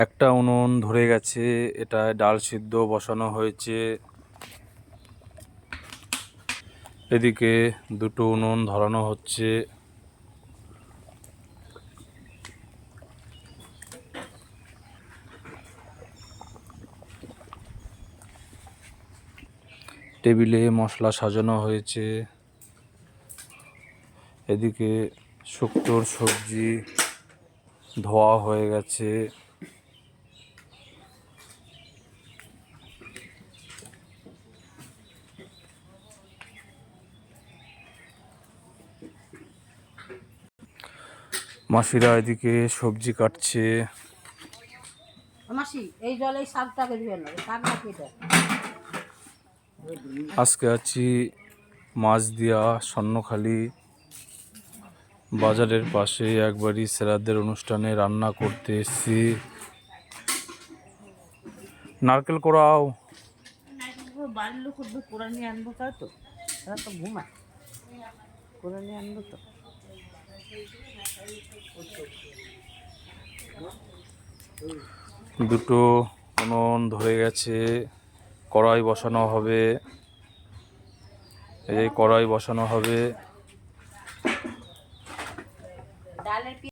একটা উনুন ধরে গেছে, এটায় ডাল সিদ্ধ বসানো হয়েছে। এদিকে দুটো উনুন ধরানো হচ্ছে। টেবিলে মশলা সাজানো হয়েছে। এদিকে শুক্তোর সবজি ধোয়া হয়ে গেছে। মাসিরা এদিকে সবজি কাটছে। মাসি এই জলে শাকটাকে দিবেন না, শাক না কেটে। আজকে আছি মাছদিয়া স্বর্ণখালি বাজারের পাশে একবারই শ্রাদ্ধের অনুষ্ঠানে রান্না করতে এসেছি। নারকেল কোড়াও। বাড়ির লোক উঠবে, কোরআন নিয়ে আনবো, তাই তো তারা তো ঘুমায়, কোরআন নিয়ে আনবো তো। দুটো উনুন ধরে গেছে, কড়াই বসানো হবে। এই কড়াই বসানো হবে। ডালের